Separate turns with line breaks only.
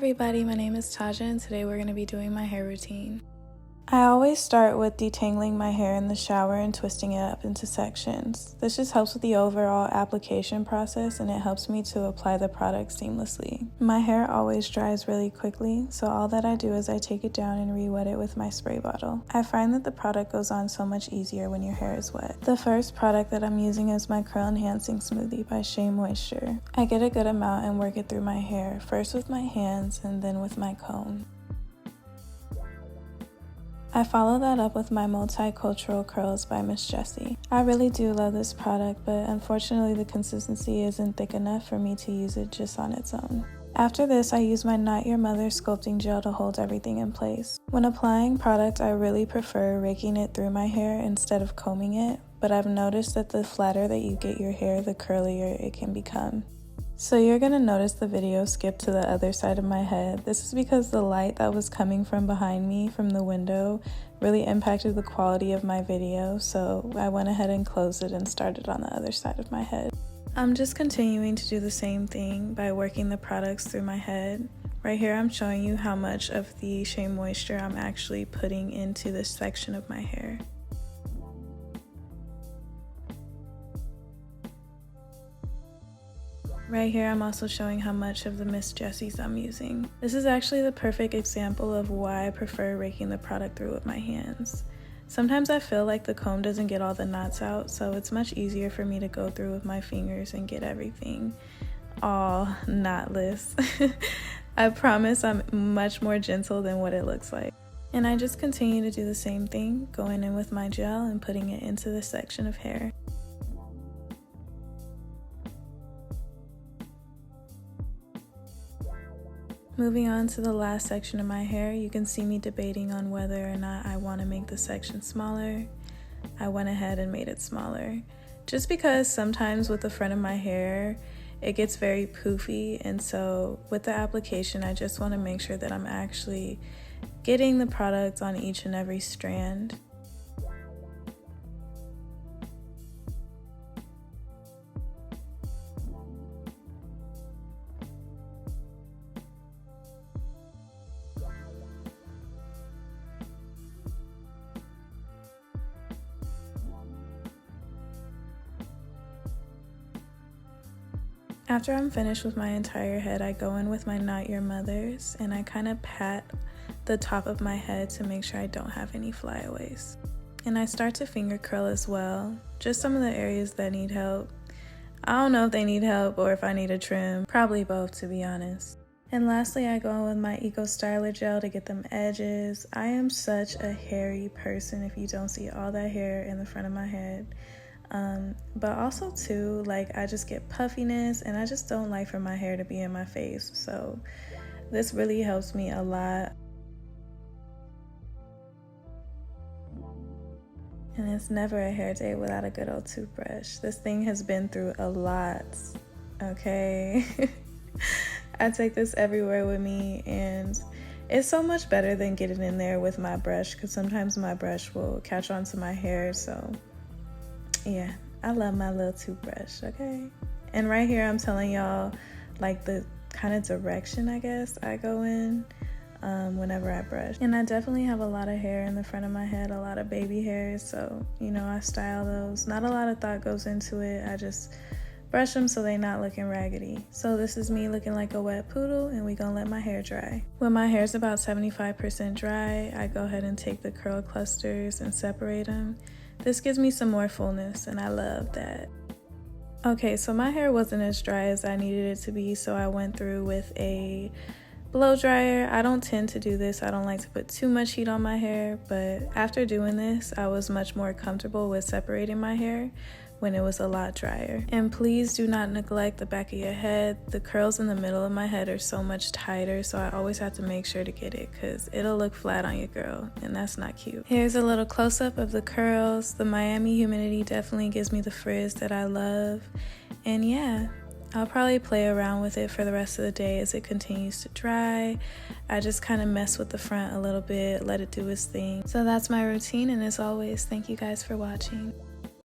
everybody, my name is Taja and today we're going to be doing my hair routine. I always start with detangling my hair in the shower and twisting it up into sections. This just helps with the overall application process and it helps me to apply the product seamlessly. My hair always dries really quickly, so all that I do is I take it down and re-wet it with my spray bottle. I find that the product goes on so much easier when your hair is wet. The first product that I'm using is my Curl Enhancing Smoothie by Shea Moisture. I get a good amount and work it through my hair, first with my hands and then with my comb. I follow that up with my Multicultural Curls by Miss Jessie. I really do love this product, but unfortunately the consistency isn't thick enough for me to use it just on its own. After this, I use my Not Your Mother Sculpting Gel to hold everything in place. When applying product, I really prefer raking it through my hair instead of combing it, but I've noticed that the flatter that you get your hair, the curlier it can become. So you're going to notice the video skip to the other side of my head. This is because the light that was coming from behind me from the window really impacted the quality of my video, so I went ahead and closed it and started on the other side of my head. I'm just continuing to do the same thing by working the products through my head. Right here I'm showing you how much of the Shea Moisture I'm actually putting into this section of my hair. Right here, I'm also showing how much of the Miss Jessies I'm using. This is actually the perfect example of why I prefer raking the product through with my hands. Sometimes I feel like the comb doesn't get all the knots out, so it's much easier for me to go through with my fingers and get everything all knotless. I promise I'm much more gentle than what it looks like. And I just continue to do the same thing, going in with my gel and putting it into this section of hair. Moving on to the last section of my hair, you can see me debating on whether or not I want to make the section smaller. I went ahead and made it smaller. Just because sometimes with the front of my hair, it gets very poofy, and so with the application, I just want to make sure that I'm actually getting the product on each and every strand. After I'm finished with my entire head, I go in with my Not Your Mother's and I kind of pat the top of my head to make sure I don't have any flyaways. And I start to finger curl as well, just some of the areas that need help. I don't know if they need help or if I need a trim, probably both to be honest. And lastly, I go in with my Styler Gel to get them edges. I am such a hairy person if you don't see all that hair in the front of my head. But also too, like I just get puffiness and I just don't like for my hair to be in my face, so this really helps me a lot. And it's never a hair day without a good old toothbrush. This thing has been through a lot, okay? I take this everywhere with me and it's so much better than getting in there with my brush, because sometimes my brush will catch onto my hair, so yeah, I love my little toothbrush, okay? And right here I'm telling y'all like the kind of direction I guess I go in whenever I brush. And I definitely have a lot of hair in the front of my head, a lot of baby hairs, so you know, I style those. Not a lot of thought goes into it, I just brush them so they're not looking raggedy. So this is me looking like a wet poodle and we gonna let my hair dry. When my hair's about 75% dry, I go ahead and take the curl clusters and separate them. This gives me some more fullness and I love that. Okay, so my hair wasn't as dry as I needed it to be, so I went through with a blow dryer. I don't tend to do this. I don't like to put too much heat on my hair, but after doing this, I was much more comfortable with separating my hair when it was a lot drier. And please do not neglect the back of your head. The curls in the middle of my head are so much tighter, so I always have to make sure to get it because it'll look flat on your girl and that's not cute. Here's a little close-up of the curls. The Miami humidity definitely gives me the frizz that I love. And yeah, I'll probably play around with it for the rest of the day as it continues to dry. I just kind of mess with the front a little bit, let it do its thing. So that's my routine, and as always, thank you guys for watching.